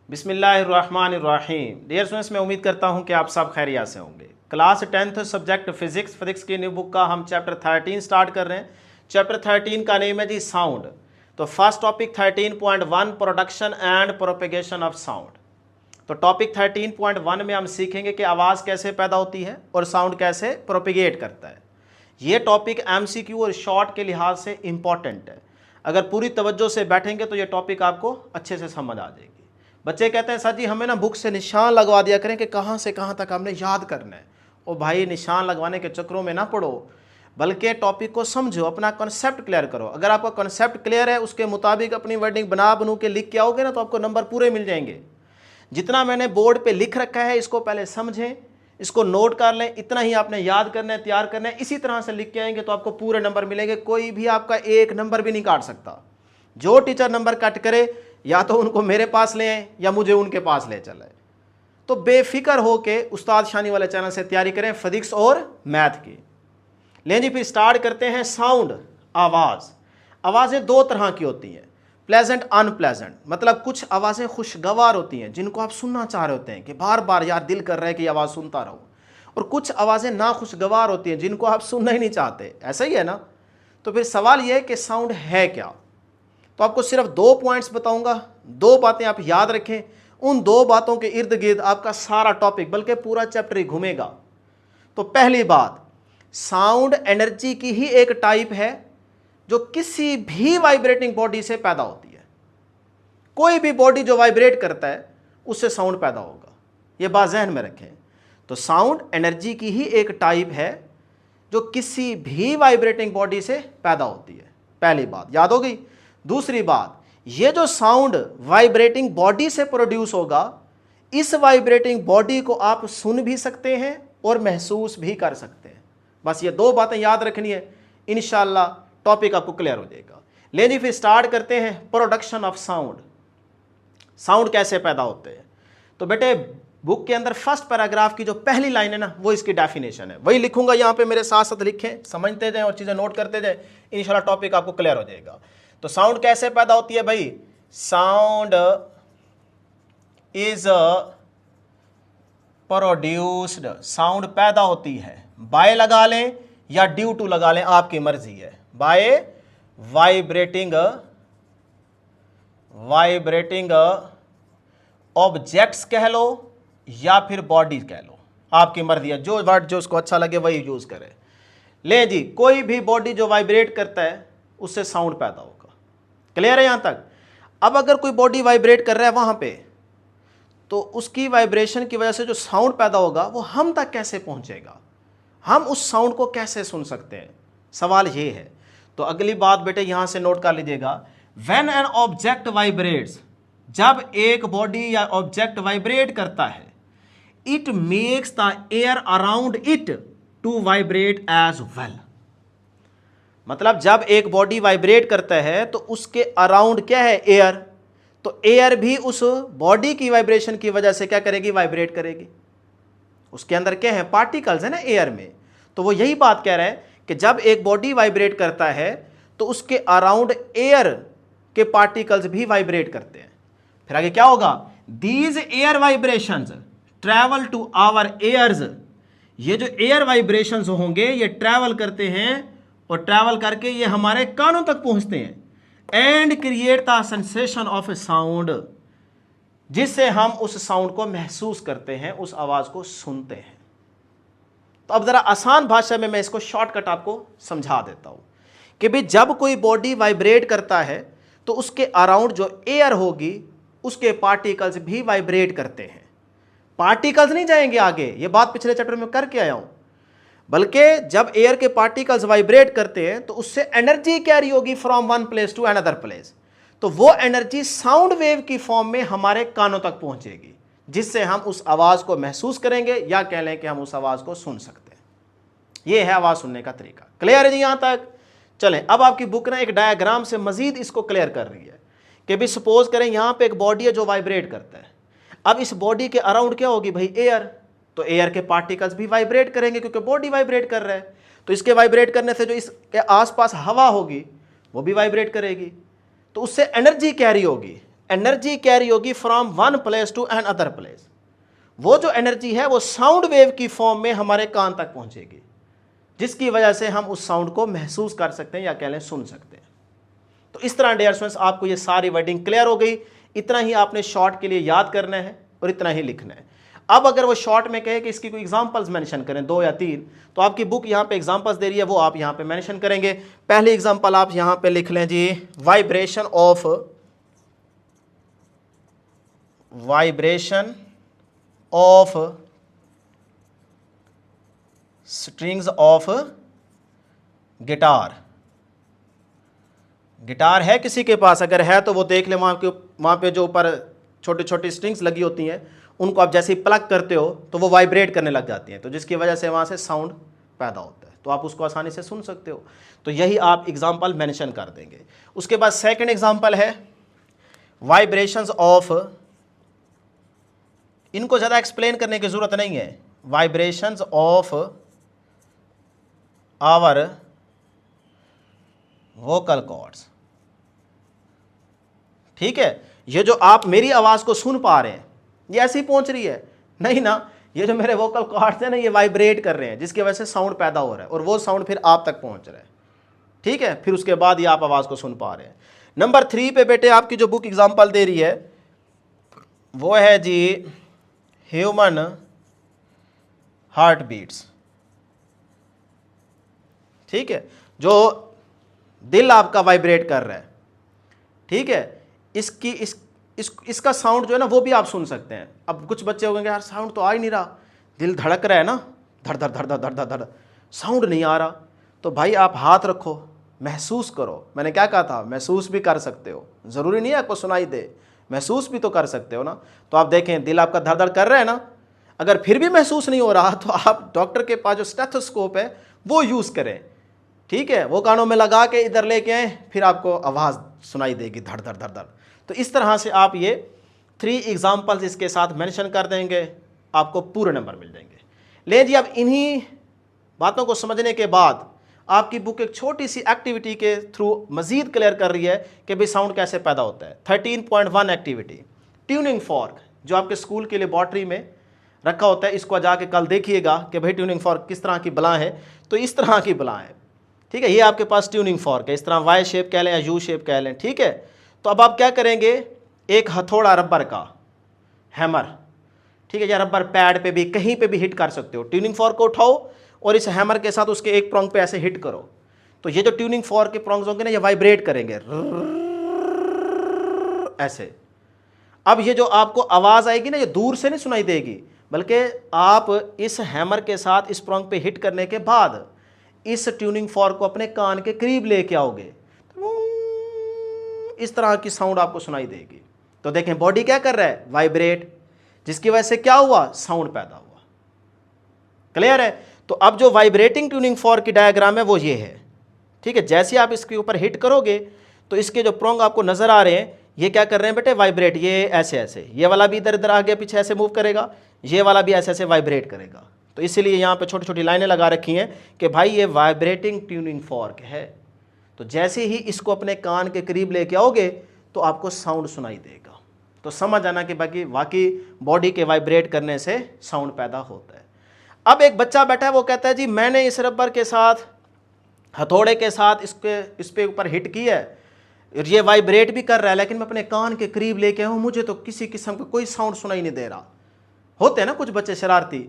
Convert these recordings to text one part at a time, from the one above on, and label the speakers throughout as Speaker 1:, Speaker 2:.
Speaker 1: बिस्मिल्लाहिर्रहमानिर्रहीम। Dear students, मैं उम्मीद करता हूं कि आप सब खैरियत से होंगे। क्लास 10th सब्जेक्ट फिजिक्स की न्यू बुक का हम चैप्टर 13 स्टार्ट कर रहे हैं। चैप्टर 13 का नेम है जी साउंड। तो first topic 13.1 production and propagation of sound. तो टॉपिक 13.1 में हम सीखेंगे कि आवाज़ कैसे पैदा होती है और साउंड कैसे प्रोपेगेट करता है। ये टॉपिक MCQ और शॉर्ट के लिहाज से इम्पॉर्टेंट है। अगर पूरी तवज्जो से बैठेंगे तो ये टॉपिक आपको अच्छे से समझ आ जाएगी। बच्चे कहते हैं सर जी हमें ना बुक से निशान लगवा दिया करें कि कहाँ से कहाँ तक हमने याद करना है। ओ भाई, निशान लगवाने के चक्करों में ना पड़ो, बल्कि टॉपिक को समझो, अपना कॉन्सेप्ट क्लियर करो। अगर आपका कॉन्सेप्ट क्लियर है, उसके मुताबिक अपनी वर्डिंग बनू के लिख के आओगे ना, तो आपको नंबर पूरे मिल जाएंगे। जितना मैंने बोर्ड पे लिख रखा है इसको पहले समझें, इसको नोट कर लें, इतना ही आपने याद करना है, तैयार करना है। इसी तरह से लिख के आएंगे तो आपको पूरे नंबर मिलेंगे। कोई भी आपका एक नंबर भी नहीं काट सकता। जो टीचर नंबर कट करे या तो उनको मेरे पास ले आए या मुझे उनके पास ले चले। तो बेफिक्र हो के उस्ताद शानी वाले चैनल से तैयारी करें फिजिक्स और मैथ की। लें जी, फिर स्टार्ट करते हैं। साउंड, आवाज़। आवाज़ें दो तरह की होती हैं, प्लेजेंट, अनप्लेजेंट। मतलब कुछ आवाज़ें खुशगवार होती हैं जिनको आप सुनना चाह रहे होते हैं कि बार बार यार दिल कर रहा है कि ये आवाज़ सुनता रहूं, और कुछ आवाज़ें ना खुशगवार होती हैं जिनको आप सुनना ही नहीं चाहते। ऐसा ही है ना? तो फिर सवाल ये है कि साउंड है क्या। तो आपको सिर्फ 2 पॉइंट्स बताऊंगा, 2 बातें आप याद रखें। उन 2 बातों के इर्द गिर्द आपका सारा टॉपिक बल्कि पूरा चैप्टर ही घूमेगा। तो पहली बात, साउंड एनर्जी की ही एक टाइप है जो किसी भी वाइब्रेटिंग बॉडी से पैदा होती है। कोई भी बॉडी जो वाइब्रेट करता है उससे साउंड पैदा होगा, यह बात ज़हन में रखें। तो साउंड एनर्जी की ही एक टाइप है जो किसी भी वाइब्रेटिंग बॉडी से पैदा होती है। पहली बात याद हो गई। दूसरी बात, ये जो साउंड वाइब्रेटिंग बॉडी से प्रोड्यूस होगा, इस वाइब्रेटिंग बॉडी को आप सुन भी सकते हैं और महसूस भी कर सकते हैं। बस ये 2 बातें याद रखनी है, इंशाल्लाह टॉपिक आपको क्लियर हो जाएगा। लेकिन फिर स्टार्ट करते हैं प्रोडक्शन ऑफ साउंड। साउंड कैसे पैदा होते हैं। तो बेटे, बुक के अंदर फर्स्ट पैराग्राफ की जो पहली लाइन है ना, वो इसकी डेफिनेशन है। वही लिखूंगा यहाँ पे, मेरे साथ साथ लिखें, समझते जाएं और चीज़ें नोट करते जाएं, इंशाल्लाह टॉपिक आपको क्लियर हो जाएगा। तो साउंड कैसे पैदा होती है भाई? साउंड इज प्रोड्यूस्ड, साउंड पैदा होती है बाय लगा लें या ड्यू टू लगा लें, आपकी मर्जी है। बाय वाइब्रेटिंग ऑब्जेक्ट्स कह लो या फिर बॉडी कह लो, आपकी मर्जी है। जो वर्ड जो उसको अच्छा लगे वही यूज करे। ले जी, कोई भी बॉडी जो वाइब्रेट करता है उससे साउंड पैदा होगा। क्लियर है यहां तक? अब अगर कोई बॉडी वाइब्रेट कर रहा है वहां पे, तो उसकी वाइब्रेशन की वजह से जो साउंड पैदा होगा वो हम तक कैसे पहुंचेगा, हम उस साउंड को कैसे सुन सकते हैं, सवाल ये है। तो अगली बात बेटे यहां से नोट कर लीजिएगा। व्हेन एन ऑब्जेक्ट वाइब्रेट्स, जब एक बॉडी या ऑब्जेक्ट वाइब्रेट करता है, it makes the air around it to vibrate as well. मतलब जब एक बॉडी वाइब्रेट करता है तो उसके अराउंड क्या है? एयर। तो एयर भी उस बॉडी की वाइब्रेशन की वजह से क्या करेगी? वाइब्रेट करेगी। उसके अंदर क्या है? पार्टिकल्स है ना एयर में। तो वो यही बात कह रहा है कि जब एक बॉडी वाइब्रेट करता है तो उसके अराउंड एयर के पार्टिकल्स भी वाइब्रेट करते हैं। फिर आगे क्या होगा? These air vibrations travel to our ears. ये जो एयर वाइब्रेशंस होंगे ये ट्रैवल करते हैं और ट्रैवल करके ये हमारे कानों तक पहुंचते हैं। And create the sensation of A sound, जिससे हम उस साउंड को महसूस करते हैं, उस आवाज को सुनते हैं। तो अब जरा आसान भाषा में मैं इसको शॉर्टकट आपको समझा देता हूं कि भाई जब कोई बॉडी वाइब्रेट करता है तो उसके अराउंड जो एयर होगी उसके पार्टिकल्स भी वाइब्रेट करते हैं। पार्टिकल्स नहीं जाएंगे आगे, ये बात पिछले चैप्टर में करके आया हूं, बल्कि जब एयर के पार्टिकल्स वाइब्रेट करते हैं तो उससे एनर्जी कैरी होगी from one place to another place. तो वो एनर्जी साउंड वेव की फॉर्म में हमारे कानों तक पहुंचेगी, जिससे हम उस आवाज़ को महसूस करेंगे या कह लें कि हम उस आवाज़ को सुन सकते हैं। ये है आवाज़ सुनने का तरीका। क्लियर है जी यहाँ तक? चलें, अब आपकी बुक ना एक डायग्राम से मजीद इसको क्लियर कर रही है कि भी सपोज करें यहाँ पे एक बॉडी है जो वाइब्रेट करता है। अब इस बॉडी के अराउंड क्या होगी भाई? एयर। तो एयर के पार्टिकल्स भी वाइब्रेट करेंगे क्योंकि बॉडी वाइब्रेट कर रहा है। तो इसके वाइब्रेट करने से जो इसके आसपास हवा होगी वो भी वाइब्रेट करेगी, तो उससे एनर्जी कैरी होगी। एनर्जी कैरी होगी from one place to another place. वो जो एनर्जी है वो साउंड वेव की फॉर्म में हमारे कान तक पहुंचेगी, जिसकी वजह से हम उस साउंड को महसूस कर सकते हैं या कह लें सुन सकते हैं। तो इस तरह डियर स्टूडेंट्स आपको ये सारी वर्डिंग क्लियर हो गई। इतना ही आपने शॉर्ट के लिए याद करना है और इतना ही लिखना है। अब अगर वो शॉर्ट में कहे कि इसकी कोई एग्जांपल्स मेंशन करें 2 या 3, तो आपकी बुक यहाँ पे एग्जांपल्स दे रही है, वो आप यहाँ पे मेंशन करेंगे। पहली एग्जांपल आप यहाँ पे लिख लें जी, vibration of strings of guitar. Guitar है किसी के पास? अगर है तो वो देख ले, वहाँ पे जो ऊपर छोटी छोटी स्ट्रिंग्स लगी होती हैं, उनको आप जैसे ही प्लग करते हो तो वो वाइब्रेट करने लग जाती हैं, तो जिसकी वजह से वहाँ से साउंड पैदा होता है, तो आप उसको आसानी से सुन सकते हो। तो यही आप एग्जांपल मेंशन कर देंगे। उसके बाद सेकंड एग्जांपल है वाइब्रेशंस ऑफ, इनको ज़्यादा एक्सप्लेन करने की ज़रूरत नहीं है, vibrations of our vocal cords. ठीक है, ये जो आप मेरी आवाज़ को सुन पा रहे हैं ये ऐसी पहुंच रही है नहीं ना, ये जो मेरे वोकल कॉर्ड्स हैं ना ये वाइब्रेट कर रहे हैं, जिसकी वजह से साउंड पैदा हो रहा है और वो साउंड फिर आप तक पहुंच रहा है। ठीक है, फिर उसके बाद ये आप आवाज़ को सुन पा रहे हैं। नंबर 3 पे बेटे आपकी जो बुक एग्जांपल दे रही है वो है जी ह्यूमन हार्ट बीट्स। ठीक है, जो दिल आपका वाइब्रेट कर रहा है, ठीक है, इसका साउंड जो है ना वो भी आप सुन सकते हैं। अब कुछ बच्चे हो गए यार साउंड तो आ ही नहीं रहा, दिल धड़क रहा है ना, धड़ धड़ धड़ धड़ धड़ धड़ धड़, साउंड नहीं आ रहा। तो भाई आप हाथ रखो, महसूस करो। मैंने क्या कहा था, महसूस भी कर सकते हो, ज़रूरी नहीं है आपको सुनाई दे, महसूस भी तो कर सकते हो ना। तो आप देखें दिल आपका धड़ धड़ कर रहा है ना, अगर फिर भी महसूस नहीं हो रहा तो आप डॉक्टर के पास जो स्टेथोस्कोप है वो यूज़ करें। ठीक है, वो कानों में लगा के इधर लेके आए, फिर आपको आवाज़ सुनाई देगी धड़ धड़ धड़ धड़। तो इस तरह से आप ये 3 एग्जाम्पल्स इसके साथ मेंशन कर देंगे, आपको पूरे नंबर मिल जाएंगे। ले जी, अब इन्हीं बातों को समझने के बाद आपकी बुक एक छोटी सी एक्टिविटी के थ्रू मज़ीद क्लियर कर रही है कि भाई साउंड कैसे पैदा होता है। 13.1 एक्टिविटी, ट्यूनिंग फॉर्क, जो आपके स्कूल के लेबॉर्ट्री में रखा होता है, इसको जाके कल देखिएगा कि भाई ट्यूनिंग फॉर्क किस तरह की बला है। तो इस तरह की बला है, ठीक है, ये आपके पास ट्यूनिंग फॉर्क है, इस तरह वाई शेप कह लें या यू शेप कह लें। ठीक है, तो अब आप क्या करेंगे, एक हथौड़ा रबर का, हैमर, ठीक है, या रबर पैड पे भी कहीं पे भी हिट कर सकते हो। ट्यूनिंग फॉर्क को उठाओ और इस हैमर के साथ उसके एक प्रोंग पे ऐसे हिट करो, तो ये जो ट्यूनिंग फॉर्क के प्रोंग्स होंगे ना ये वाइब्रेट करेंगे ऐसे। अब ये जो आपको आवाज़ आएगी ना ये दूर से नहीं सुनाई देगी, बल्कि आप इस हैमर के साथ इस प्रोंग पे हिट करने के बाद इस ट्यूनिंग फॉर्क को अपने कान के करीब लेके आओगे, इस तरह की साउंड आपको सुनाई देगी। तो देखें बॉडी क्या कर रहा है, वाइब्रेट, जिसकी वजह से क्या हुआ, साउंड पैदा हुआ। क्लियर है? तो अब जो वाइब्रेटिंग ट्यूनिंग फॉर्क की डायग्राम है वो ये है। ठीक है, जैसे आप इसके ऊपर हिट करोगे तो इसके जो प्रोंग आपको नजर आ रहे हैं ये क्या कर रहे हैं बेटे, वाइब्रेट, ये ऐसे ऐसे, ये वाला भी इधर इधर आगे पीछे ऐसे मूव करेगा, ये वाला भी ऐसे ऐसे वाइब्रेट करेगा। तो इसीलिए यहाँ पे छोटी छोटी लाइनें लगा रखी हैं कि भाई ये वाइब्रेटिंग ट्यूनिंग फॉर्क है। तो जैसे ही इसको अपने कान के करीब लेके आओगे तो आपको साउंड सुनाई देगा। तो समझ आना कि बाकी वाकई बॉडी के वाइब्रेट करने से साउंड पैदा होता है। अब एक बच्चा बैठा है, वो कहता है जी मैंने इस रबर के साथ, हथौड़े के साथ इस पे ऊपर हिट किया है, ये वाइब्रेट भी कर रहा है, लेकिन मैं अपने कान के करीब लेके आऊँ, मुझे तो किसी किस्म का कोई साउंड सुनाई नहीं दे रहा। होते हैं ना कुछ बच्चे शरारती।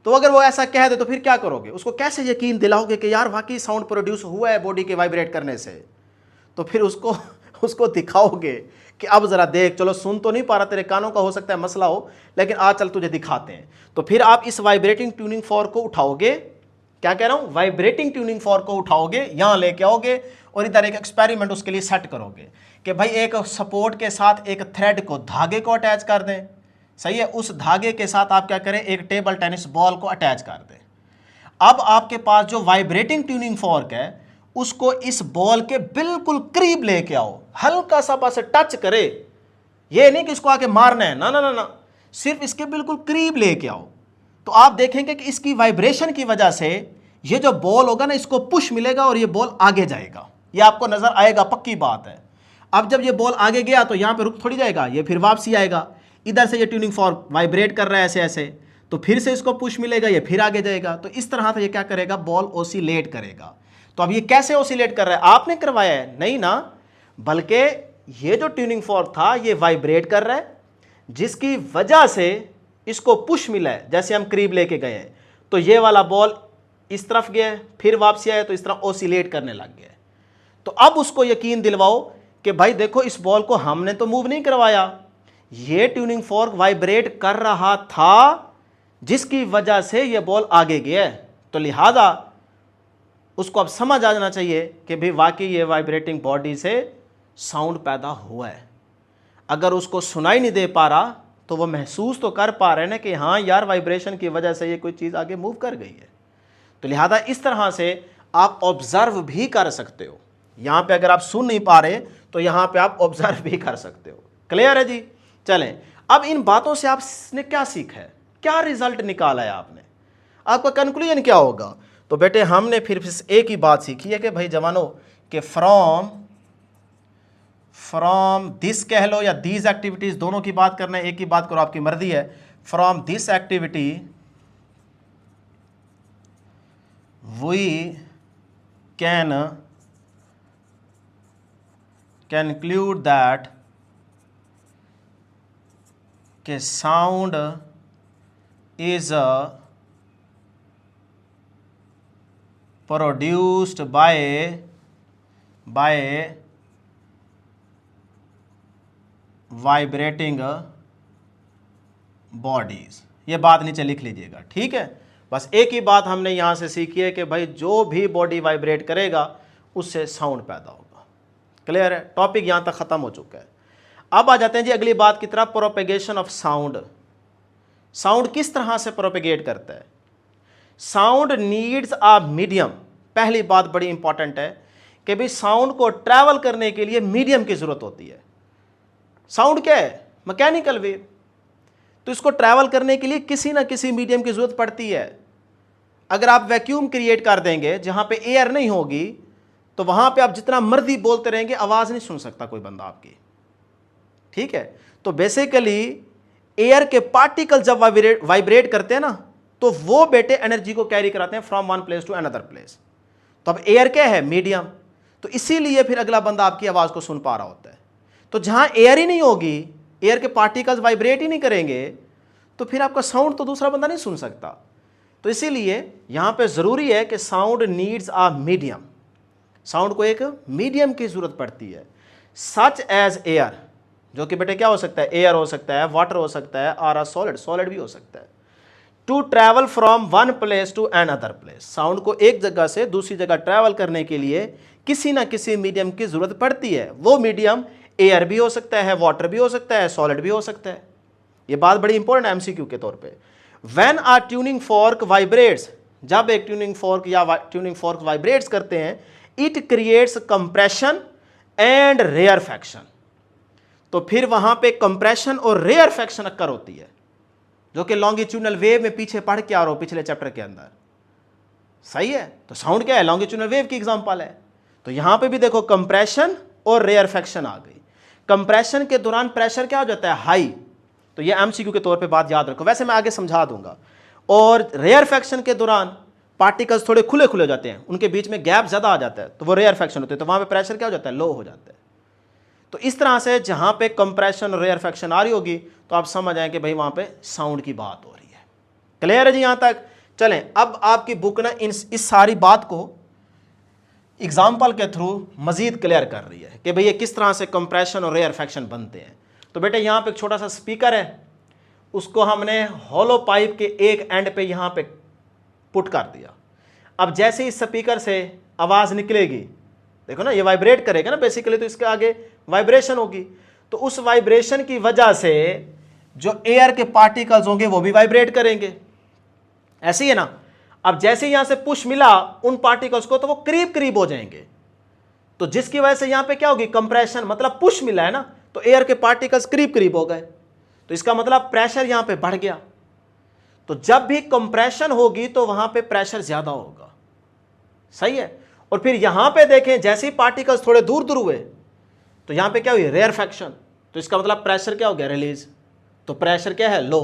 Speaker 1: तो अगर वो ऐसा कह दे तो फिर क्या करोगे, उसको कैसे यकीन दिलाओगे कि यार वाकई साउंड प्रोड्यूस हुआ है बॉडी के वाइब्रेट करने से? तो फिर उसको दिखाओगे कि अब ज़रा देख, चलो सुन तो नहीं पा रहा, तेरे कानों का हो सकता है मसला हो, लेकिन आज चल तुझे दिखाते हैं। तो फिर आप इस वाइब्रेटिंग ट्यूनिंग फॉर्क को उठाओगे, क्या कह रहा हूँ, वाइब्रेटिंग ट्यूनिंग फॉर्क को उठाओगे, यहाँ लेके आओगे और इधर एक एक्सपेरिमेंट उसके लिए सेट करोगे कि भाई एक सपोर्ट के साथ एक थ्रेड को, धागे को अटैच कर दें, सही है, उस धागे के साथ आप क्या करें, एक टेबल टेनिस बॉल को अटैच कर दें। अब आपके पास जो वाइब्रेटिंग ट्यूनिंग फॉर्क है उसको इस बॉल के बिल्कुल करीब लेके आओ, हल्का सा बस टच करे, ये नहीं कि इसको आके मारना है, ना ना ना ना, सिर्फ इसके बिल्कुल करीब लेके आओ। तो आप देखेंगे कि इसकी वाइब्रेशन की वजह से ये जो बॉल होगा ना इसको पुश मिलेगा और ये बॉल आगे जाएगा, ये आपको नजर आएगा, पक्की बात है। अब जब ये बॉल आगे गया तो यहाँ पे रुक थोड़ी जाएगा, ये फिर वापसी आएगा। इधर से ये ट्यूनिंग फॉर्क वाइब्रेट कर रहा है ऐसे ऐसे, तो फिर से इसको पुश मिलेगा, ये फिर आगे जाएगा। तो इस तरह से ये क्या करेगा, बॉल ओसिलेट करेगा। तो अब ये कैसे ओसिलेट कर रहा है, आपने करवाया है नहीं ना, बल्कि ये जो ट्यूनिंग फॉर्क था ये वाइब्रेट कर रहा है, जिसकी वजह से इसको पुश मिला है। जैसे हम करीब लेके गए हैं तो ये वाला बॉल इस तरफ गया है, फिर वापसी आया तो इस तरह ओसिलेट करने लग गया। तो अब उसको यकीन दिलवाओ कि भाई देखो इस बॉल को हमने तो मूव नहीं करवाया, ये ट्यूनिंग फॉर्क वाइब्रेट कर रहा था, जिसकी वजह से ये बॉल आगे गया है। तो लिहाजा उसको अब समझ आ जाना चाहिए कि भाई वाकई ये वाइब्रेटिंग बॉडी से साउंड पैदा हुआ है। अगर उसको सुनाई नहीं दे पा रहा तो वो महसूस तो कर पा रहे हैं ना कि हाँ यार वाइब्रेशन की वजह से ये कोई चीज़ आगे मूव कर गई है। तो लिहाजा इस तरह से आप ऑब्जर्व भी कर सकते हो। यहाँ पे अगर आप सुन नहीं पा रहे तो यहाँ पे आप ऑब्जर्व भी कर सकते हो। क्लियर है जी? चलें, अब इन बातों से आपने क्या सीखा है, क्या रिजल्ट निकाला है आपने, आपका कंक्लूजन क्या होगा? तो बेटे हमने फिर एक ही बात सीखी है कि भाई जवानों कि फ्रॉम दिस कह लो या दीज एक्टिविटीज, दोनों की बात करना है, एक ही बात करो, आपकी मर्जी है। From this activity we can conclude that कि sound is produced by vibrating bodies। ये बात नीचे लिख लीजिएगा, ठीक है? बस एक ही बात हमने यहाँ से सीखी है कि भाई जो भी बॉडी वाइब्रेट करेगा उससे साउंड पैदा होगा। क्लियर है? टॉपिक यहाँ तक ख़त्म हो चुका है। अब आ जाते हैं जी अगली बात की तरफ, प्रोपेगेशन ऑफ साउंड। साउंड किस तरह से प्रोपेगेट करता है? Sound needs a medium. पहली बात बड़ी इंपॉर्टेंट है कि भाई साउंड को ट्रैवल करने के लिए मीडियम की ज़रूरत होती है। साउंड क्या है? Mechanical wave. तो इसको ट्रैवल करने के लिए किसी ना किसी मीडियम की ज़रूरत पड़ती है। अगर आप वैक्यूम क्रिएट कर देंगे जहाँ पे एयर नहीं होगी तो वहां पे आप जितना मर्जी बोलते रहेंगे आवाज नहीं सुन सकता कोई बंदा आपकी, ठीक है? तो बेसिकली एयर के पार्टिकल जब वाइब्रेट करते हैं ना तो वो बेटे एनर्जी को कैरी कराते हैं from one place to another place. तो अब एयर क्या है? मीडियम। तो इसीलिए फिर अगला बंदा आपकी आवाज को सुन पा रहा होता है। तो जहां एयर ही नहीं होगी, एयर के पार्टिकल्स वाइब्रेट ही नहीं करेंगे, तो फिर आपका साउंड तो दूसरा बंदा नहीं सुन सकता। तो इसीलिए यहां पे जरूरी है कि sound needs a medium. Sound को एक मीडियम की जरूरत पड़ती है, सच एज एयर, जो कि बेटे क्या हो सकता है? एयर हो सकता है, वाटर हो सकता है, और अ सॉलिड, सॉलिड भी हो सकता है। To travel from one place to another place. Sound को एक जगह से दूसरी जगह ट्रैवल करने के लिए किसी ना किसी मीडियम की जरूरत पड़ती है। वो मीडियम एयर भी हो सकता है, वाटर भी हो सकता है, सॉलिड भी हो सकता है। ये बात बड़ी इंपॉर्टेंट है एमसीक्यू के तौर पे। When a tuning fork vibrates, जब एक ट्यूनिंग फॉर्क या ट्यूनिंग फॉर्क वाइब्रेट्स करते हैं, it creates compression and rarefaction. तो फिर वहां पे कंप्रेशन और रेयरफैक्शन अक्कर होती है, जो कि लॉन्गिट्यूडनल वेव में पीछे पढ़ के आ रहा हो पिछले चैप्टर के अंदर। सही है? तो साउंड क्या है? लॉन्गिट्यूडनल वेव की एग्जांपल है। तो यहां पे भी देखो कंप्रेशन और रेयरफैक्शन आ गई। कंप्रेशन के दौरान प्रेशर क्या हो जाता है? हाई। तो ये एमसीक्यू के तौर पे बात याद रखो, वैसे मैं आगे समझा दूंगा। और रेयरफैक्शन के दौरान पार्टिकल्स थोड़े खुले खुले हो जाते हैं, उनके बीच में गैप ज़्यादा आ जाता है, तो वो रेयरफैक्शन होते हैं। तो वहाँ पे प्रेशर क्या हो जाता है? लो हो जाता है। तो इस तरह से जहाँ पे कंप्रेशन और रेयरफैक्शन आ रही होगी तो आप समझ आए कि भाई वहाँ पे साउंड की बात हो रही है। क्लियर है जी यहाँ तक? चलें, अब आपकी बुक ना इस सारी बात को एग्जाम्पल के थ्रू मजीद क्लियर कर रही है कि भैया किस तरह से कंप्रेशन और रेयरफैक्शन बनते हैं। तो बेटे यहाँ पे एक छोटा सा स्पीकर है, उसको हमने हॉलो पाइप के एक एंड पे यहाँ पे पुट कर दिया। अब जैसे ही स्पीकर से आवाज़ निकलेगी, देखो ना ये वाइब्रेट करेगा ना बेसिकली, तो इसके आगे वाइब्रेशन होगी। तो उस वाइब्रेशन की वजह से जो एयर के पार्टिकल्स होंगे वो भी वाइब्रेट करेंगे। ऐसे ही है ना? अब जैसे यहां से पुश मिला उन पार्टिकल्स को तो वो करीब करीब हो जाएंगे, तो जिसकी वजह से यहां पे क्या होगी? कंप्रेशन, मतलब पुश मिला है ना, तो एयर के पार्टिकल्स करीब करीब हो गए, तो इसका मतलब प्रेशर यहां पे बढ़ गया। तो जब भी कंप्रेशन होगी तो वहां पे प्रेशर ज्यादा होगा। सही है? और फिर यहां पे देखें जैसे ही पार्टिकल्स थोड़े दूर दूर हुए तो यहाँ पे क्या हुई, रेयरफेक्शन, तो इसका मतलब प्रेशर क्या हो गया, रिलीज। तो प्रेशर क्या है, लो।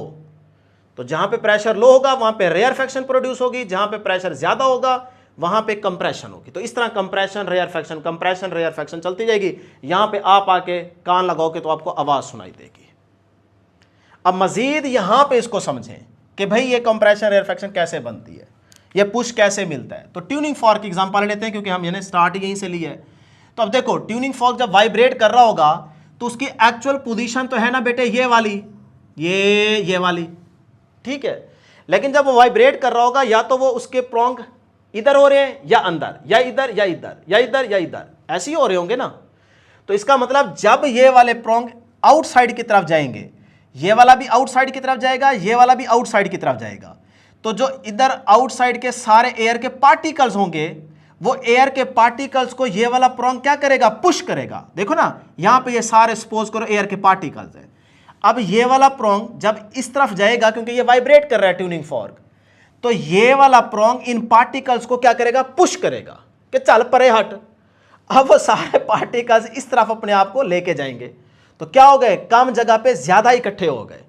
Speaker 1: तो जहाँ पे प्रेशर लो होगा वहाँ पे रेयरफेक्शन प्रोड्यूस होगी, जहाँ पे प्रेशर ज़्यादा होगा वहाँ पे कंप्रेशन होगी। तो इस तरह कंप्रेशन रेयरफेक्शन चलती जाएगी। यहाँ पे आप आके कान लगाओगे तो आपको आवाज़ सुनाई देगी। अब मज़ीद यहाँ पे इसको समझें कि भाई ये कंप्रेशन रेयरफेक्शन कैसे बनती है, ये पुश कैसे मिलता है। तो ट्यूनिंग फॉर्क की एग्जांपल लेते हैं क्योंकि हम यानी स्टार्ट यहीं से लिया है। तो अब देखो ट्यूनिंग फॉर्क जब वाइब्रेट कर रहा होगा तो उसकी एक्चुअल पोजीशन तो है ना बेटे ये वाली, ये वाली, ठीक है। लेकिन जब वो वाइब्रेट कर रहा होगा या तो वो उसके प्रोंग इधर हो रहे हैं या अंदर, या इधर या इधर, या इधर या इधर, ऐसे ही हो रहे होंगे ना। तो इसका मतलब जब ये वाले प्रोंग आउटसाइड की तरफ जाएंगे, ये वाला भी आउटसाइड की तरफ जाएगा, ये वाला भी आउटसाइड की तरफ जाएगा, तो जो इधर आउटसाइड के सारे एयर के पार्टिकल्स होंगे वो एयर के पार्टिकल्स को ये वाला प्रोंग क्या करेगा, पुश करेगा। देखो ना यहां पे ये सारे सपोज करो एयर के पार्टिकल्स हैं। अब ये वाला प्रोंग जब इस तरफ जाएगा क्योंकि ये वाइब्रेट कर रहा है ट्यूनिंग फॉर्क, तो ये वाला प्रोंग इन पार्टिकल्स को क्या करेगा, पुश करेगा कि चल परे हट। अब वो सारे पार्टिकल्स इस तरफ अपने आप को लेके जाएंगे, तो क्या हो गए, कम जगह पे ज्यादा इकट्ठे हो गए।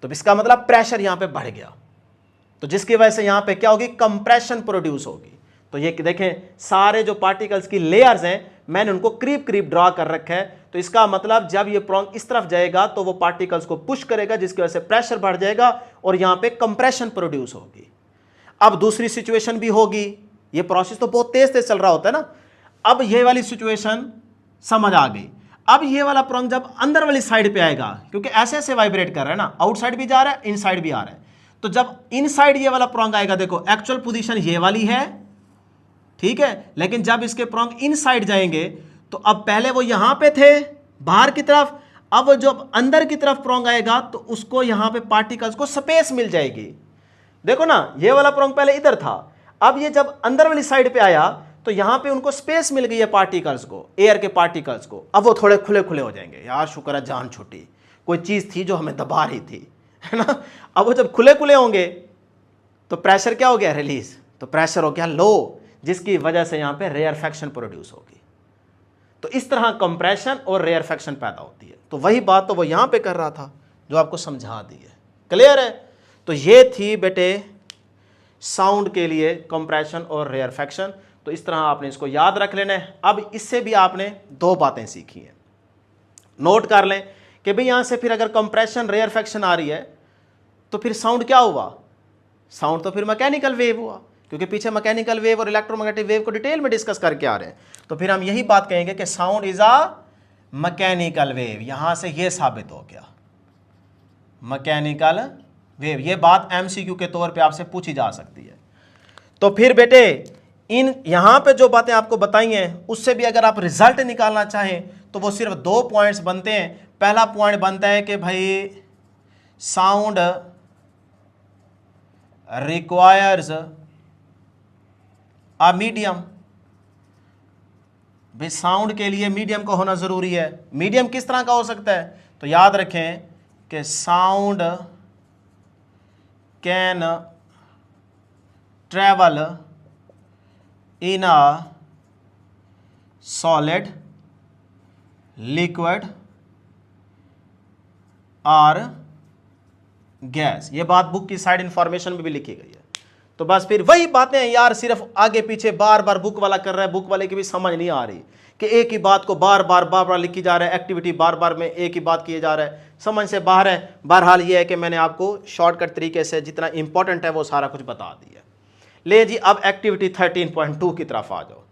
Speaker 1: तो इसका मतलब प्रेशर यहां पे बढ़ गया, तो जिसकी वजह से यहां पे क्या होगी, कंप्रेशन प्रोड्यूस होगी। तो ये देखें सारे जो पार्टिकल्स की लेयर्स हैं मैंने उनको करीब ड्रा कर रखा है। तो इसका मतलब जब ये प्रोंग इस तरफ जाएगा तो वो पार्टिकल्स को पुश करेगा, जिसकी वजह से प्रेशर बढ़ जाएगा और यहां पे कंप्रेशन प्रोड्यूस होगी। अब दूसरी सिचुएशन भी होगी, ये प्रोसेस तो बहुत तेज चल रहा होता है ना। अब ये वाली सिचुएशन समझ आ गई। अब ये वाला प्रोंग जब अंदर वाली साइड पे आएगा, क्योंकि ऐसे ऐसे वाइब्रेट कर रहा है ना, आउटसाइड भी जा रहा है इनसाइड भी आ रहा है, तो जब इनसाइड ये वाला प्रोंग आएगा, देखो एक्चुअल पोजीशन ये वाली है, ठीक है, लेकिन जब इसके प्रोंग इनसाइड जाएंगे तो अब पहले वो यहां पे थे बाहर की तरफ, अब जब अंदर की तरफ प्रोंग आएगा तो उसको यहां पे पार्टिकल्स को स्पेस मिल जाएगी। देखो ना ये वाला प्रोंग पहले इधर था, अब ये जब अंदर वाली साइड पे आया तो यहां पे उनको स्पेस मिल गई है पार्टिकल्स को, एयर के पार्टिकल्स को। अब वो थोड़े खुले खुले हो जाएंगे, यार शुक्र है जान छूटी, कोई चीज थी जो हमें दबा रही थी, है ना। अब वो जब खुले खुले होंगे तो प्रेशर क्या हो गया, रिलीज। तो प्रेशर हो गया लो, जिसकी वजह से यहां पे रेयरफेक्शन प्रोड्यूस होगी। तो इस तरह कंप्रेशन और रेयरफेक्शन पैदा होती है। तो वही बात तो वो यहां पे कर रहा था जो आपको समझा दी है, क्लियर है। तो ये थी बेटे साउंड के लिए कंप्रेशन और रेयरफेक्शन। तो इस तरह आपने इसको याद रख लेना है। अब इससे भी आपने दो बातें सीखी हैं, नोट कर लें कि भाई यहां से फिर अगर कंप्रेशन रेयरफेक्शन आ रही है तो फिर साउंड क्या हुआ, साउंड तो फिर मैकेनिकल वेव हुआ, क्योंकि पीछे मैकेनिकल वेव और इलेक्ट्रोमैग्नेटिक वेव को डिटेल में डिस्कस करके आ रहे हैं। तो फिर हम यही बात कहेंगे कि sound is a mechanical wave. यहां से यह साबित हो गया मैकेनिकल वेव। ये बात एमसीक्यू के तौर पे आपसे पूछी जा सकती है। तो फिर बेटे इन यहां पे जो बातें आपको बताई हैं उससे भी अगर आप रिजल्ट निकालना चाहें तो वो सिर्फ दो पॉइंट्स बनते हैं। पहला पॉइंट बनता है कि भाई साउंड रिक्वायर्स अ मीडियम। भाई साउंड के लिए मीडियम का होना जरूरी है। मीडियम किस तरह का हो सकता है, तो याद रखें कि sound can travel in a solid, liquid और गैस। ये बात बुक की साइड इंफॉर्मेशन में भी लिखी गई है। तो बस फिर वही बातें हैं यार, सिर्फ आगे पीछे बार बार बुक वाला कर रहा है, बुक वाले की भी समझ नहीं आ रही कि एक ही बात को बार बार लिखी जा रहा है, एक्टिविटी बार बार में एक ही बात किए जा रहा है, समझ से बाहर है। बहरहाल ये है कि मैंने आपको शॉर्टकट तरीके से जितना इंपॉर्टेंट है वो सारा कुछ बता दिया। ले जी अब एक्टिविटी 13.2 की तरफ आ जाओ।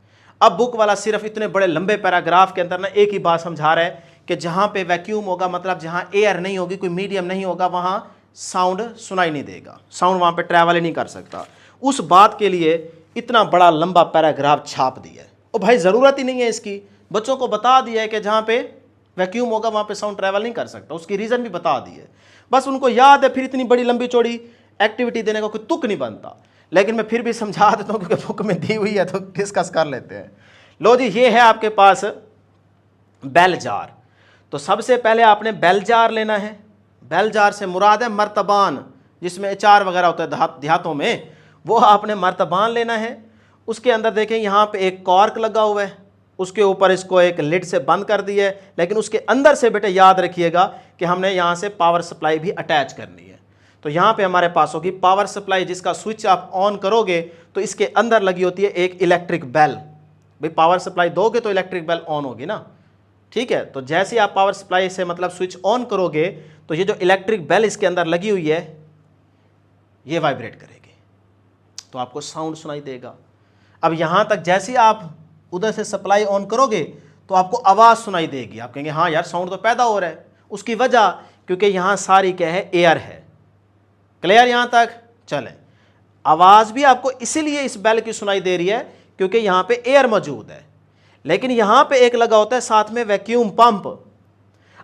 Speaker 1: अब बुक वाला सिर्फ इतने बड़े लंबे पैराग्राफ के अंदर ना एक ही बात समझा रहा है कि जहां पे वैक्यूम होगा, मतलब जहां एयर नहीं होगी, कोई मीडियम नहीं होगा, वहां साउंड सुनाई नहीं देगा, साउंड वहां पे ट्रैवल ही नहीं कर सकता। उस बात के लिए इतना बड़ा लंबा पैराग्राफ छाप दिया है। और भाई ज़रूरत ही नहीं है इसकी, बच्चों को बता दिया है कि जहाँ पे वैक्यूम होगा वहाँ पे साउंड ट्रैवल नहीं कर सकता, उसकी रीज़न भी बता दी है। बस उनको याद है, फिर इतनी बड़ी लंबी चौड़ी एक्टिविटी देने का कोई तुक नहीं बनता। लेकिन मैं फिर भी समझा देता हूँ क्योंकि बुक में दी हुई है तो डिस्कस कर लेते हैं। लो जी, ये है आपके पास बेल जार। तो सबसे पहले आपने बेल जार लेना है। बेल जार से मुराद है मर्तबान, जिसमें अचार वगैरह होता है देहातों में, वो आपने मर्तबान लेना है। उसके अंदर देखें यहाँ पे एक कॉर्क लगा हुआ है, उसके ऊपर इसको एक लिड से बंद कर दिया है, लेकिन उसके अंदर से बेटे याद रखिएगा कि हमने यहाँ से पावर सप्लाई भी अटैच करनी है। तो यहाँ पे हमारे पास होगी पावर सप्लाई, जिसका स्विच आप ऑन करोगे तो इसके अंदर लगी होती है एक इलेक्ट्रिक बेल। भाई पावर सप्लाई दोगे तो इलेक्ट्रिक बेल ऑन होगी ना, ठीक है। तो जैसे आप पावर सप्लाई से मतलब स्विच ऑन करोगे तो ये जो इलेक्ट्रिक बेल इसके अंदर लगी हुई है ये वाइब्रेट करेगी, तो आपको साउंड सुनाई देगा। अब यहाँ तक जैसे ही आप उधर से सप्लाई ऑन करोगे तो आपको आवाज़ सुनाई देगी। आप कहेंगे हाँ यार साउंड तो पैदा हो रहा है। उसकी वजह क्योंकि यहाँ सारी क्या है, एयर है। क्लियर यहाँ तक? चलें, आवाज़ भी आपको इसीलिए इस बेल की सुनाई दे रही है क्योंकि यहाँ पे एयर मौजूद है। लेकिन यहाँ पे एक लगा होता है साथ में वैक्यूम पंप।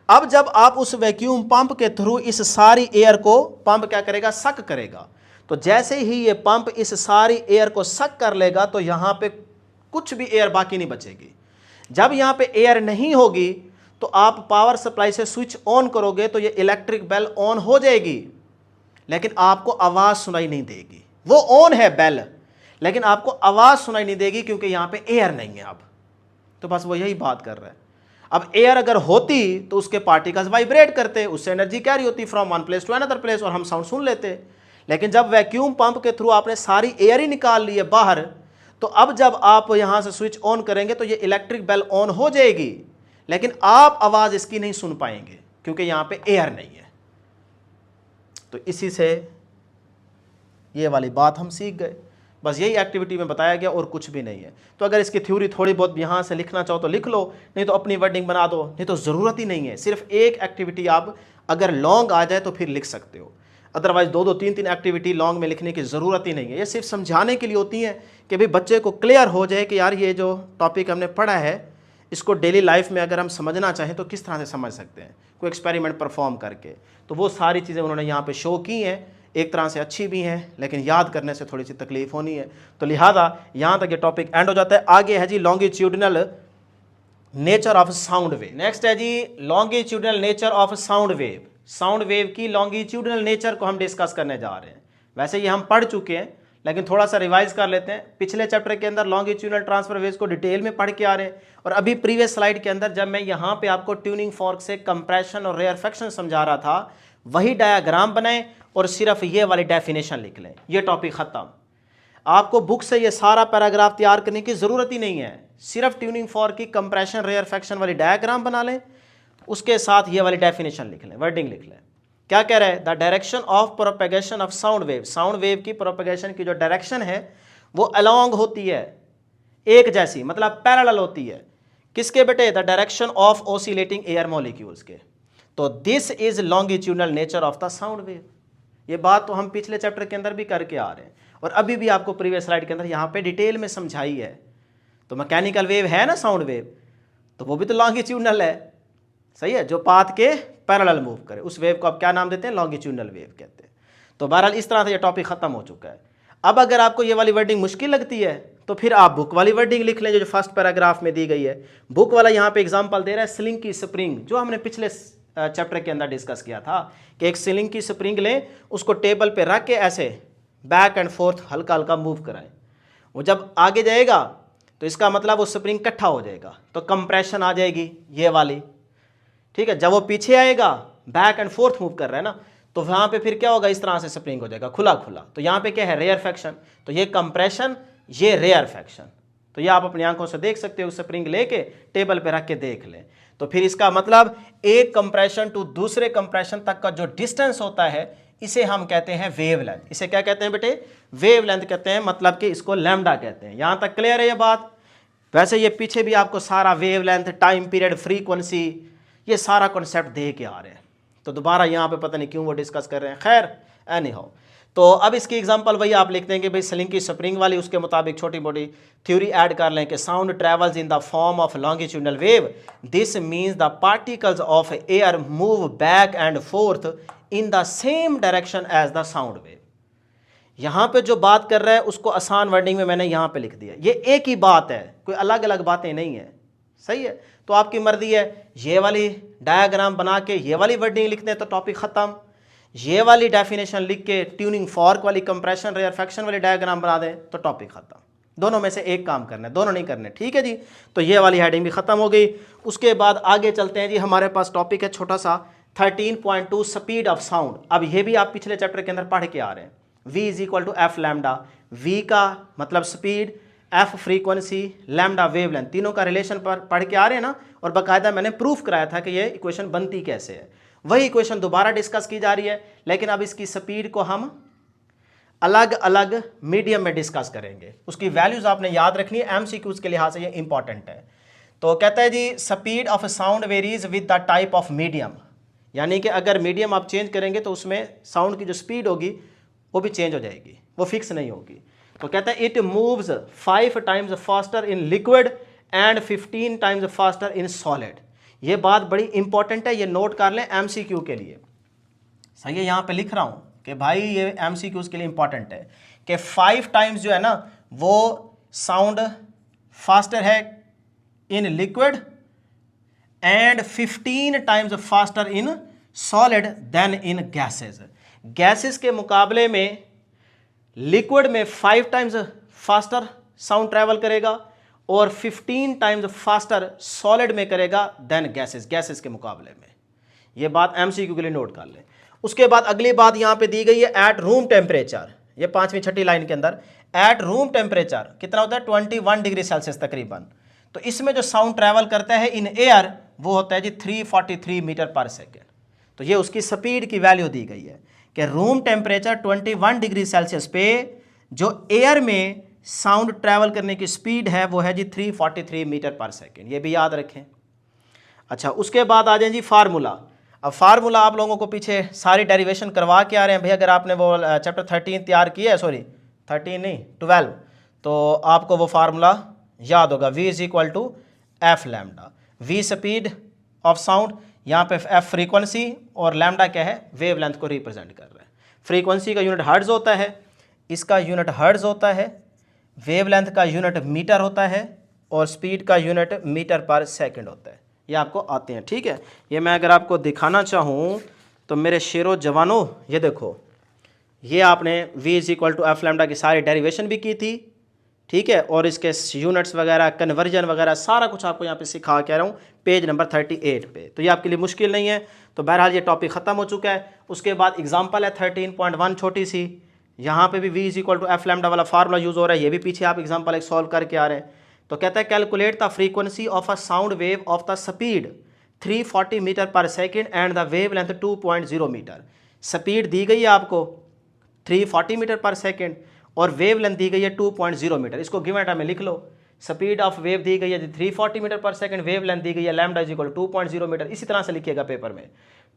Speaker 1: अब जब आप उस वैक्यूम पंप के थ्रू इस सारी एयर को पंप क्या करेगा, सक करेगा। तो जैसे ही ये पंप इस सारी एयर को सक कर लेगा तो यहाँ पे कुछ भी एयर बाकी नहीं बचेगी। जब यहाँ पे एयर नहीं होगी तो आप पावर सप्लाई से स्विच ऑन करोगे तो ये इलेक्ट्रिक बेल ऑन हो जाएगी, लेकिन आपको आवाज़ सुनाई नहीं देगी। वो ऑन है बेल, लेकिन आपको आवाज़ सुनाई नहीं देगी क्योंकि यहाँ पे एयर नहीं है। अब तो बस वो यही बात कर रहा है। अब एयर अगर होती तो उसके पार्टिकल्स वाइब्रेट करते, उससे एनर्जी कैरी होती from one place to another place और हम साउंड सुन लेते। लेकिन जब वैक्यूम पंप के थ्रू आपने सारी एयर ही निकाल ली है बाहर, तो अब जब आप यहाँ से स्विच ऑन करेंगे तो ये इलेक्ट्रिक बेल ऑन हो जाएगी, लेकिन आप आवाज़ इसकी नहीं सुन पाएंगे क्योंकि यहाँ पे एयर नहीं है। तो इसी से ये वाली बात हम सीख गए। बस यही एक्टिविटी में बताया गया और कुछ भी नहीं है। तो अगर इसकी थ्योरी थोड़ी बहुत यहाँ से लिखना चाहो तो लिख लो, नहीं तो अपनी वर्डिंग बना दो, नहीं तो ज़रूरत ही नहीं है। सिर्फ एक एक्टिविटी आप अगर लॉन्ग आ जाए तो फिर लिख सकते हो, अदरवाइज दो दो तीन तीन एक्टिविटी लॉन्ग में लिखने की ज़रूरत ही नहीं है। ये सिर्फ समझाने के लिए होती हैं कि भाई बच्चे को क्लियर हो जाए कि यार ये जो टॉपिक हमने पढ़ा है इसको डेली लाइफ में अगर हम समझना चाहें तो किस तरह से समझ सकते हैं, कोई एक्सपेरिमेंट परफॉर्म करके। तो वो सारी चीज़ें उन्होंने यहाँ पे शो की हैं, एक तरह से अच्छी भी हैं, लेकिन याद करने से थोड़ी सी तकलीफ होनी है। तो लिहाजा यहाँ तक ये टॉपिक एंड हो जाता है। आगे है जी longitudinal nature of sound wave. Next है जी longitudinal nature of sound wave. Sound wave की लॉन्गिट्यूडिनल नेचर को हम डिस्कस करने जा रहे हैं। वैसे ये हम पढ़ चुके हैं, लेकिन थोड़ा सा रिवाइज कर लेते हैं। पिछले चैप्टर के अंदर लॉन्गिट्यूडिनल ट्रांसफर वेव्स को डिटेल में पढ़ के आ रहे हैं, और अभी प्रीवियस स्लाइड के अंदर जब मैं यहाँ पे आपको ट्यूनिंग फॉर्क से कंप्रेशन और रेयरफेक्शन समझा रहा था, वही डायग्राम बनाएं और सिर्फ ये वाली डेफिनेशन लिख लें। ये टॉपिक ख़त्म। आपको बुक से ये सारा पैराग्राफ तैयार करने की ज़रूरत ही नहीं है। सिर्फ ट्यूनिंग फॉर्क की कंप्रेशन रेयरफेक्शन वाली डायग्राम बना लें, उसके साथ ये वाली डेफिनेशन लिख लें, वर्डिंग लिख लें। क्या कह रहा है? The direction of propagation of sound wave. Sound wave की प्रोपेगेशन की जो डायरेक्शन है वो अलॉन्ग होती है, एक जैसी, मतलब पैरेलल होती है। किसके बेटे? The direction of oscillating air molecules के। तो this is longitudinal nature of the sound wave. ये बात तो हम पिछले चैप्टर के अंदर भी करके आ रहे हैं, और अभी भी आपको प्रीवियस स्लाइड के अंदर यहाँ पे डिटेल में समझाई है। तो मैकेनिकल वेव है ना साउंड वेव, तो वो भी तो लॉन्गिट्यूडिनल है, सही है, जो पाथ के पैरेलल मूव करे। उस वेव को आप क्या नाम देते हैं? लॉन्गिट्यूडिनल वेव कहते हैं। तो बहरहाल इस तरह से ये टॉपिक खत्म हो चुका है। अब अगर आपको ये वाली वर्डिंग मुश्किल लगती है तो फिर आप बुक वाली वर्डिंग लिख लें जो फर्स्ट पैराग्राफ में दी गई है। बुक वाला यहाँ पे एग्जांपल दे रहा है स्लिंग की स्प्रिंग, जो हमने पिछले चैप्टर के अंदर डिस्कस किया था कि एक स्लिंग की स्प्रिंग लें, उसको टेबल पे रख के ऐसे बैक एंड फोर्थ हल्का हल्का मूव कराएं। वो जब आगे जाएगा तो इसका मतलब वो स्प्रिंग इकट्ठा हो जाएगा, तो कंप्रेशन आ जाएगी ये वाली, ठीक है। जब वो पीछे आएगा, बैक एंड फोर्थ मूव कर रहा है ना, तो वहाँ पे फिर क्या होगा? इस तरह से स्प्रिंग हो जाएगा खुला खुला। तो यहाँ पे क्या है? रेयरफेक्शन। तो ये कंप्रेशन, ये रेयरफेक्शन। तो ये आप अपनी आंखों से देख सकते हो, स्प्रिंग लेके टेबल पे रख के देख लें। तो फिर इसका मतलब एक कंप्रेशन टू दूसरे कंप्रेशन तक का जो डिस्टेंस होता है, इसे हम कहते हैं वेवलेंथ। इसे क्या कहते हैं बेटे? वेवलेंथ कहते हैं, मतलब कि इसको लैम्डा कहते हैं। यहाँ तक क्लियर है ये बात? वैसे ये पीछे भी आपको सारा वेवलेंथ, टाइम पीरियड, फ्रीक्वेंसी, ये सारा कॉन्सेप्ट दे के आ रहे हैं। तो दोबारा यहाँ पे पता नहीं क्यों वो डिस्कस कर रहे हैं। खैर एनी हाउ, तो अब इसकी एग्जांपल वही आप लिखते हैं कि भाई स्लिंग की स्प्रिंग वाली, उसके मुताबिक छोटी मोटी थ्योरी ऐड कर लें कि sound travels in the form of longitudinal wave. This means the particles of air move back and forth in the same direction as the sound wave. यहाँ पे जो बात कर रहा है उसको आसान वर्डिंग में मैंने यहाँ पे लिख दिया। ये एक ही बात है, कोई अलग अलग बातें नहीं है, सही है। तो आपकी मर्जी है, ये वाली डायग्राम बना के ये वाली वर्डिंग लिखते हैं तो टॉपिक ख़त्म, ये वाली डेफिनेशन लिख के ट्यूनिंग फॉर्क वाली कंप्रेशन रेयरफेक्शन वाली डायग्राम बना दें तो टॉपिक ख़त्म। दोनों में से एक काम करना है, दोनों नहीं करने, ठीक है जी। तो ये वाली हेडिंग भी ख़त्म हो गई। उसके बाद आगे चलते हैं जी, हमारे पास टॉपिक है छोटा सा 13.2 स्पीड ऑफ साउंड। अब ये भी आप पिछले चैप्टर के अंदर पढ़ के आ रहे हैं। v is equal to f lambda, v का मतलब speed, f frequency, lambda wavelength, तीनों का रिलेशन पर पढ़ के आ रहे हैं ना। और बाकायदा मैंने प्रूफ कराया था कि ये इक्वेशन बनती कैसे है। वही इक्वेशन दोबारा डिस्कस की जा रही है, लेकिन अब इसकी स्पीड को हम अलग अलग मीडियम में डिस्कस करेंगे। उसकी वैल्यूज आपने याद रखनी है, एमसीक्यूज के लिहाज से ये इंपॉर्टेंट है। तो कहता है जी speed of sound varies with the type of medium, यानी कि अगर मीडियम आप चेंज करेंगे तो उसमें साउंड की जो स्पीड होगी वो भी चेंज हो जाएगी, वो फिक्स नहीं होगी। तो कहता है it moves 5 times faster in liquid and 15 times faster in solid. ये बात बड़ी इंपॉर्टेंट है, ये नोट कर लें एमसीक्यू के लिए। सही है, यहाँ पे लिख रहा हूँ कि भाई ये एमसीक्यूज के लिए इंपॉर्टेंट है कि 5 टाइम्स जो है ना वो साउंड फास्टर है in liquid and 15 times faster in solid than in gases. Gases के मुकाबले में लिक्विड में 5 टाइम्स फास्टर साउंड ट्रैवल करेगा और 15 टाइम्स फास्टर सॉलिड में करेगा देन गैसेस, गैसेस के मुकाबले में। ये बात एमसीक्यू के लिए नोट कर लें। उसके बाद अगली बात यहां पे दी गई है एट रूम टेम्परेचर, ये 5वीं 6ठी लाइन के अंदर एट रूम टेम्परेचर कितना होता है 21 डिग्री सेल्सियस तकरीबन। तो इसमें जो साउंड ट्रैवल करता है इन एयर वो होता है जी 343 मीटर पर सेकेंड। तो ये उसकी स्पीड की वैल्यू दी गई है कि रूम टेम्परेचर 21 डिग्री सेल्सियस पे जो एयर में साउंड ट्रैवल करने की स्पीड है वो है जी 343 मीटर पर सेकेंड, ये भी याद रखें। अच्छा, उसके बाद आ जाए जी फार्मूला। अब फार्मूला आप लोगों को पीछे सारी डेरिवेशन करवा के आ रहे हैं भाई, अगर आपने वो चैप्टर 13 तैयार किया है, सॉरी 13 नहीं 12, तो आपको वो फार्मूला याद होगा। v is equal to f lambda, v speed of sound, यहाँ पे f फ्रीक्वेंसी और लैम्डा क्या है वेवलेंथ को रिप्रेजेंट कर रहा है। फ्रीक्वेंसी का यूनिट हर्ट्ज होता है, इसका यूनिट हर्ट्ज होता है, वेवलेंथ का यूनिट मीटर होता है और स्पीड का यूनिट मीटर पर सेकंड होता है। ये आपको आते हैं, ठीक है। ये मैं अगर आपको दिखाना चाहूँ तो मेरे शेरो जवानों ये देखो, ये आपने v is equal to f lambda की सारी डेरिवेशन भी की थी, ठीक है, और इसके यूनिट्स वगैरह कन्वर्जन वगैरह सारा कुछ आपको यहाँ पे सिखा के रहा हूँ पेज नंबर 38 पे। तो ये आपके लिए मुश्किल नहीं है। तो बहरहाल ये टॉपिक ख़त्म हो चुका है। उसके बाद एग्जांपल है 13.1 छोटी सी, यहाँ पे भी v is equal to f lambda वाला फार्मूला यूज़ हो रहा है। ये भी पीछे आप एग्जाम्पल एक सॉल्व करके आ रहे हैं। तो कहता है calculate the frequency of a sound wave of the speed 340 metre per second and the wavelength 2.0 metre. Speed दी गई है आपको 340 मीटर पर सेकेंड और वेव लेंथ दी गई है 2.0 मीटर। इसको गिवन टाइम में लिख लो। स्पीड ऑफ वेव दी गई है 340 metre per second, wave length दी गई है लैम्डा इज इक्वल 2.0 मीटर। इसी तरह से लिखिएगा पेपर में।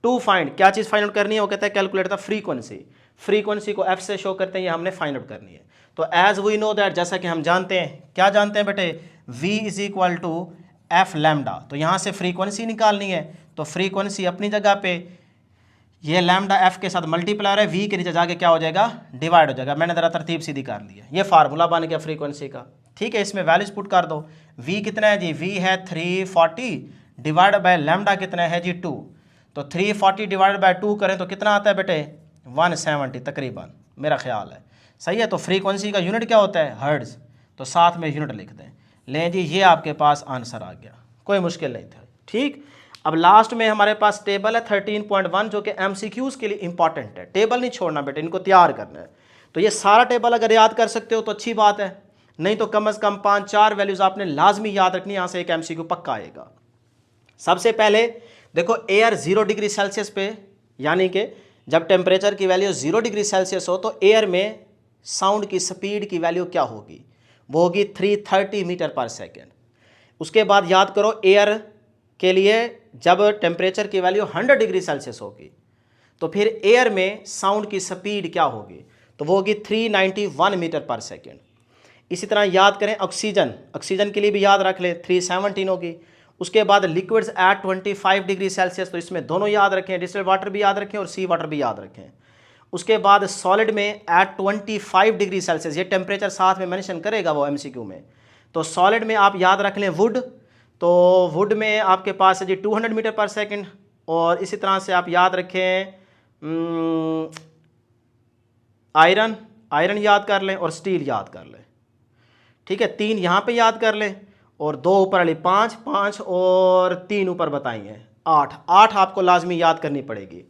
Speaker 1: टू फाइंड, क्या चीज़ फाइंड आउट करनी है, वो कहता है कैलकुलेट द फ्रीक्वेंसी। फ्रीक्वेंसी को एफ से शो करते हैं, ये हमने फाइंड आउट करनी है। तो एज वी नो दैट, जैसा कि हम जानते हैं, क्या जानते हैं बेटे, v is equal to f lambda. तो यहाँ से फ्रीक्वेंसी निकालनी है, तो फ्रीक्वेंसी अपनी जगह पे ये लैम्डा एफ के साथ मल्टीप्लाई है, v के नीचे जाके क्या हो जाएगा डिवाइड हो जाएगा। मैंने ज़रा तरतीब सीधी कर ली है, ये फार्मूला बन गया फ्रीक्वेंसी का, ठीक है। इसमें वैल्यूज पुट कर दो। v कितना है जी, v है 340 डिवाइड बाय लैम्डा कितना है जी 2। तो 340 डिवाइड बाय 2 करें तो कितना आता है बेटे 170 तकरीबन, मेरा ख्याल है, सही है। तो फ्रीक्वेंसी का यूनिट क्या होता है हर्ट्ज, तो साथ में यूनिट लिख दें। लें जी, ये आपके पास आंसर आ गया, कोई मुश्किल नहीं था, ठीक। अब लास्ट में हमारे पास टेबल है 13.1 जो कि एमसीक्यूज के लिए इंपॉर्टेंट है। टेबल नहीं छोड़ना बेटे, इनको तैयार करना है। तो ये सारा टेबल अगर याद कर सकते हो तो अच्छी बात है, नहीं तो कम से कम 5-4 वैल्यूज आपने लाजमी याद रखनी, यहाँ से एक एमसीक्यू पक्का आएगा। सबसे पहले देखो, एयर 0 डिग्री सेल्सियस पे, यानी कि जब टेम्परेचर की वैल्यू 0 डिग्री सेल्सियस हो तो एयर में साउंड की स्पीड की वैल्यू क्या होगी, वो होगी 330 मीटर पर सेकेंड। उसके बाद याद करो, एयर के लिए जब टेम्परेचर की वैल्यू 100 डिग्री सेल्सियस होगी तो फिर एयर में साउंड की स्पीड क्या होगी, तो वो होगी 391 मीटर पर सेकेंड। इसी तरह याद करें ऑक्सीजन, ऑक्सीजन के लिए भी याद रख ले 317 होगी। उसके बाद लिक्विड्स एट 25 डिग्री सेल्सियस, तो इसमें दोनों याद रखें, डिस्टिल्ड वाटर भी याद रखें और सी वाटर भी याद रखें। उसके बाद सॉलिड में एट 25 डिग्री सेल्सियस, ये टेम्परेचर साथ में मेंशन करेगा वो एमसीक्यू में। तो सॉलिड में आप याद रख लें वुड, तो वुड में आपके पास है जी 200 मीटर पर सेकंड। और इसी तरह से आप याद रखें आयरन, आयरन याद कर लें और स्टील याद कर लें, ठीक है, 3 यहाँ पे याद कर लें और 2 ऊपर वाली 5, 5 और 3 ऊपर बताइए 8, 8 आपको लाजमी याद करनी पड़ेगी।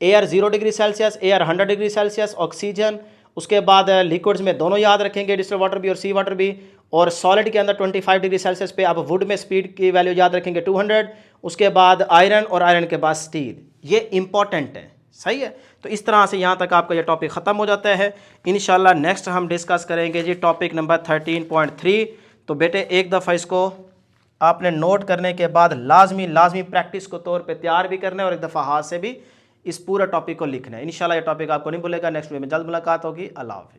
Speaker 1: Air 0 degree Celsius, air 100 degree Celsius, oxygen, उसके बाद लिक्विड्स में दोनों याद रखेंगे, डिस्टिल्ड वाटर भी और सी वाटर भी, और सॉलिड के अंदर 25 डिग्री सेल्सियस पे आप वुड में स्पीड की वैल्यू याद रखेंगे 200, उसके बाद आयरन और आयरन के बाद स्टील। ये इंपॉर्टेंट है, सही है। तो इस तरह से यहाँ तक आपका ये टॉपिक ख़त्म हो जाता है। इंशाल्लाह नेक्स्ट हम डिस्कस करेंगे जी टॉपिक नंबर 13.3। तो बेटे एक दफ़ा इसको आपने नोट करने के बाद लाजमी प्रैक्टिस को तौर पे तैयार भी करना है और एक दफ़ा हाथ से भी इस पूरा टॉपिक को लिखना है। इंशाल्लाह ये टॉपिक आपको नहीं भूलेगा। नेक्स्ट वीडियो में जल्द मुलाकात होगी। अल्लाह हाफ़िज़।